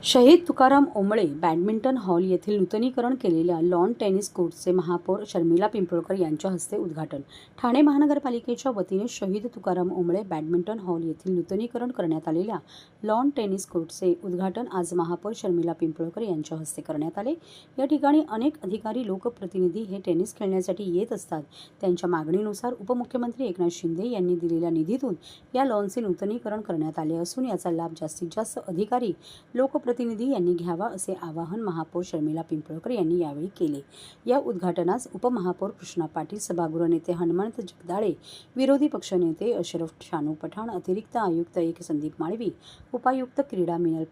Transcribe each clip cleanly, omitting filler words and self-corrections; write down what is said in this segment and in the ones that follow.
शहीद Tukaram Ombale badminton hall येथील नूतनीकरण केलेल्या लॉन टेनिस कोर्टचे महापौर शर्मिला पिंपळकर यांच्या हस्ते उद्घाटन। ठाणे महानगरपालिकेच्या वतीने शहीद तुकाराम ओंबळे बॅडमिंटन हॉल येथील नूतनीकरण करण्यात आलेल्या लॉन टेनिस कोर्टचे उद्घाटन आज महापौर शर्मिला पिंपळकर यांच्या हस्ते करण्यात आले। या ठिकाणी अनेक अधिकारी लोकप्रतिनिधी हे टेनिस खेळण्यासाठी येत असतात। त्यांच्या मागणीनुसार उपमुख्यमंत्री एकनाथ शिंदे यांनी दिलेल्या निधीतून या लॉनचे नूतनीकरण करण्यात आले असून याचा लाभ जास्तीत जास्त अधिकारी लोकप्रतिनिधी यांनी घ्यावा असे आवाहन महापौर शर्मिला पिंपळकर यांनी यावेळी केले। या उद्घाटनास उपमहापौर कृष्णा पाटील, सभागृह नेते हनुमंत जगदाळे, विरोधी पक्षनेते अशरफ शानू पठाण, अतिरिक्त आयुक्त संदीप माळवी, उपायुक्त क्रीडा मिनल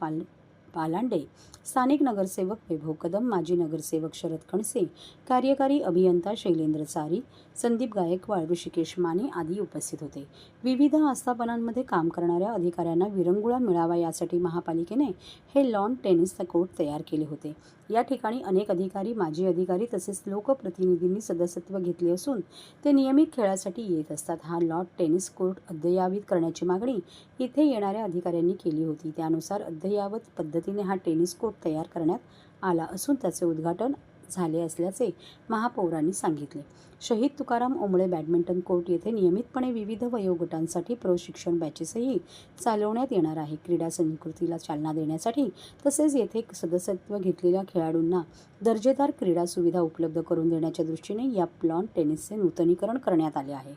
पालांडे, स्थानिक नगरसेवक वैभव कदम, माजी नगरसेवक शरद खणसे, कार्यकारी अभियंता शैलेंद्र चारी, संदीप गायकवाड, ऋषिकेश माने आदी उपस्थित होते। विविध आस्थापनांमध्ये काम करणाऱ्या अधिकाऱ्यांना विरंगुळा मिळावा यासाठी महापालिकेने हे लॉन टेनिस कोर्ट तयार केले होते। या ठिकाणी अनेक अधिकारी, माजी अधिकारी तसेच लोकप्रतिनिधींनी सदस्यत्व घेतले असून ते नियमित खेळासाठी येत असतात। हा लॉन टेनिस कोर्ट अद्ययावत करण्याची मागणी इथे येणाऱ्या अधिकाऱ्यांनी केली होती। त्यानुसार अद्ययावत पद्धतीने हा टेनिस कोर्ट तयार करण्यात आला असून त्याचे उद्घाटन झाले असल्याचे महापौरांनी सांगितले। शहीद तुकाराम ओंबळे बॅडमिंटन कोर्ट येथे नियमितपणे विविध वयोगटांसाठी प्रशिक्षण बॅचेसही चालवण्यात येणार आहे। क्रीडा संस्कृतीला चालना देण्यासाठी तसेच येथे सदस्यत्व घेतलेल्या खेळाडूंना दर्जेदार क्रीडा सुविधा उपलब्ध करून देण्याच्या दृष्टीने या लॉन टेनिसचे नूतनीकरण करण्यात आले आहे।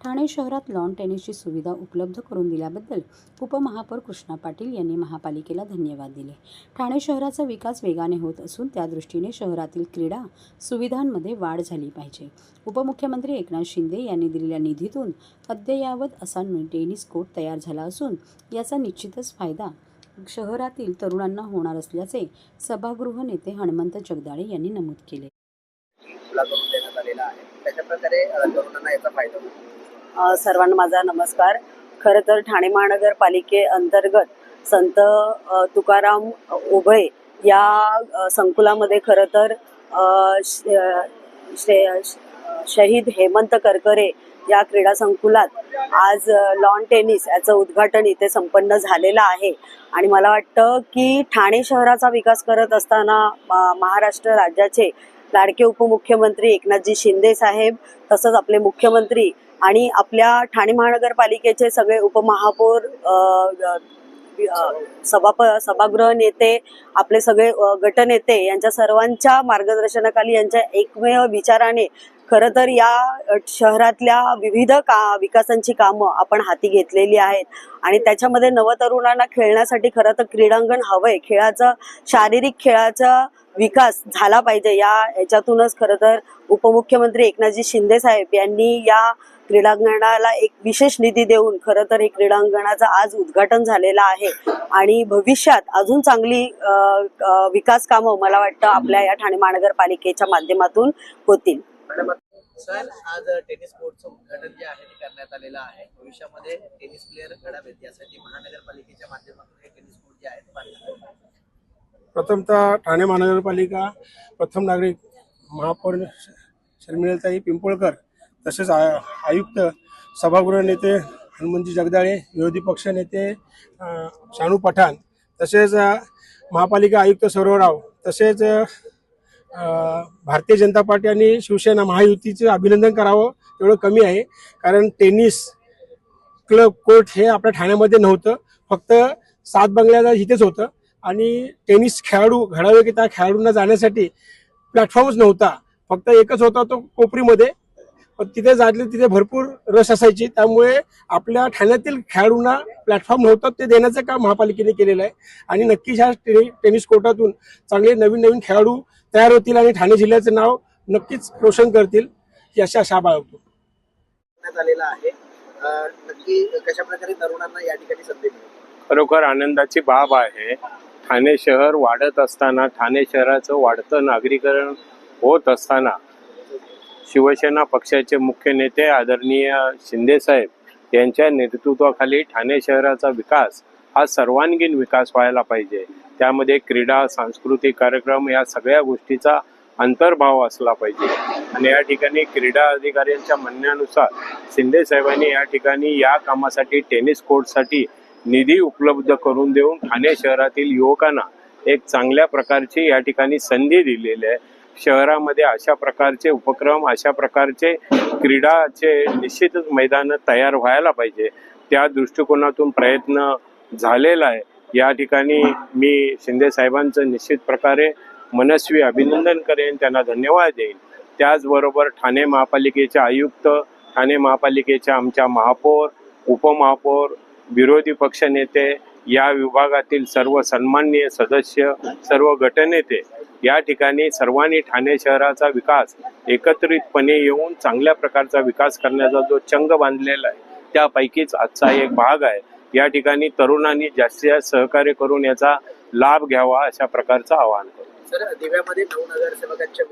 ठाणे शहरात लॉन टेनिसची सुविधा उपलब्ध करून दिल्याबद्दल उपमहापौर कृष्णा पाटील यांनी महापालिकेला धन्यवाद दिले। ठाणे शहराचा विकास वेगाने होत असून त्या दृष्टीने शहरातील क्रीडा सुविधांमध्ये वाढ झाली पाहिजे। उपमुख्यमंत्री एकनाथ शिंदे यांनी दिलेल्या निधीतून अद्ययावत असा टेनिस कोर्ट तयार झाला असून याचा निश्चितच फायदा शहरातील तरुणांना होणार असल्याचे सभागृह नेते हनुमंत जगदाळे यांनी नमूद केले। सर्वांना माझा नमस्कार। खरं तर ठाणे महानगरपालिकेअंतर्गत संत तुकाराम ओंबळे या संकुलामध्ये खरं तर शहीद हेमंत करकरे या क्रीडा संकुलात आज लॉन टेनिस याचं उद्घाटन इथे संपन्न झालेलं आहे। आणि मला वाटतं की ठाणे शहराचा विकास करत असताना महाराष्ट्र राज्याचे लाडके उपमुख्यमंत्री एकनाथजी शिंदे साहेब, तसंच आपले मुख्यमंत्री आणि आपल्या ठाणे महानगरपालिकेचे सगळे उपमहापौर, सभागृह नेते, आपले सगळे गटनेते यांच्या सर्वांच्या मार्गदर्शनाखाली, यांच्या एकमेव विचाराने खरं तर या शहरातल्या विविध विकासांची कामं आपण हाती घेतलेली आहेत। आणि त्याच्यामध्ये नवतरुणांना खेळण्यासाठी खरं तर क्रीडांगण हवंय। शारीरिक खेळाचा विकास झाला पाहिजे, याच्यातूनच खरं तर उपमुख्यमंत्री एकनाथजी शिंदे साहेब यांनी या क्रीडांगणाला एक विशेष निधी देऊन खरं तर हे क्रीडांगणाचं आज उद्घाटन झालेलं आहे। आणि भविष्यात अजून चांगली विकास कामं मला वाटतं आपल्या या ठाणे महानगरपालिकेच्या माध्यमातून होतील। सर, आज टेनिस कोर्टचं उद्घाटन जे आहे ते करण्यात आलेलं आहे। भविष्यामध्ये टेनिस प्लेयर घडावेत यासाठी महानगरपालिकेच्या माध्यमातून हे टेनिस कोर्ट जे आहे ते बांधण्यात आले। प्रथमतः ठाणे महानगरपालिका प्रथम नागरिक महापौर शर्मिलाताई पिंपळकर, तसेच आयुक्त सभागृह नेते हनुमंतजी जगदाळे, विरोधी पक्ष नेते शानू पठाण, तसेच महापालिका आयुक्त सौरवराव, तसेच भारतीय जनता पार्टी आणि शिवसेना महायुतीचे अभिनंदन करावं एवढं कमी आहे। कारण टेनिस क्लब कोर्ट हे आपल्या ठाण्यामध्ये नव्हतं, फक्त 7 बंगल्याला इथेच होतं आणि टेनिस खेळाडू घडावे की त्या खेळाडूंना जाण्यासाठी प्लॅटफॉर्मच नव्हता, फक्त एकच होता तो कोपरीमध्ये। पण तिथे तिथे भरपूर रस असायची, त्यामुळे आपल्या ठाण्यातील खेळाडूंना प्लॅटफॉर्म नव्हता, ते देण्याचं काम महापालिकेने केलेलं आहे। आणि नक्कीच ह्या टेनिस कोर्टातून चांगले नवीन खेळाडू तयार होतील आणि ठाणे जिल्ह्याचं नाव नक्कीच रोशन करतील अशी आशा बाळगतो। नक्की कशा प्रकारे तरुणांना या ठिकाणी संधी मिळेल? खरोखर आनंदाची बाब आहे। ठाणे शहर वाढत असताना, ठाणे शहराचं वाढतं नागरीकरण होत असताना शिवसेना पक्षाचे मुख्य नेते आदरणीय शिंदे साहेब यांच्या नेतृत्वाखाली ठाणे शहराचा विकास हा सर्वांगीण विकास व्हायला पाहिजे। त्यामध्ये क्रीडा, सांस्कृतिक कार्यक्रम या सगळ्या गोष्टीचा अंतर्भाव असला पाहिजे। आणि या ठिकाणी क्रीडा अधिकाऱ्यांच्या म्हणण्यानुसार शिंदे साहेबांनी या ठिकाणी या कामासाठी टेनिस कोर्टसाठी निधी उपलब्ध करून देऊन ठाणे शहरातील युवकांना एक चांगल्या प्रकारची या ठिकाणी संधी दिलेली आहे. शहरामध्ये अशा प्रकारचे उपक्रम, अशा प्रकारचे क्रीडाचे निश्चितच मैदान तयार व्हायला पाहिजे. त्या दृष्टिकोनातून प्रयत्न झालेला आहे. या ठिकाणी मी शिंदे साहेबांचं निश्चित प्रकारे मनस्वी अभिनंदन करेन, त्यांना धन्यवाद देईन. त्याचबरोबर ठाणे महापालिकेचे आयुक्त, ठाणे महापालिकेच्या आमच्या महापौर, उपमहापौर, विरोधी पक्षनेते, या विभागातील सर्व सन्माननीय सदस्य, सर्व गटनेते या ठिकाणी सर्वांनी ठाणे शहराचा विकास एकत्रितपणे येऊन चांगल्या प्रकारचा विकास करण्याचा जो चंग बांधलेला आहे त्यापैकीच आजचा एक भाग आहे. या ठिकाणी तरुणांनी जास्तीत जास्त सहकार्य करून याचा लाभ घ्यावा अशा प्रकारचं आवाहन करतो. सर, दिव्यामध्ये 9 नगरसेवकांच्या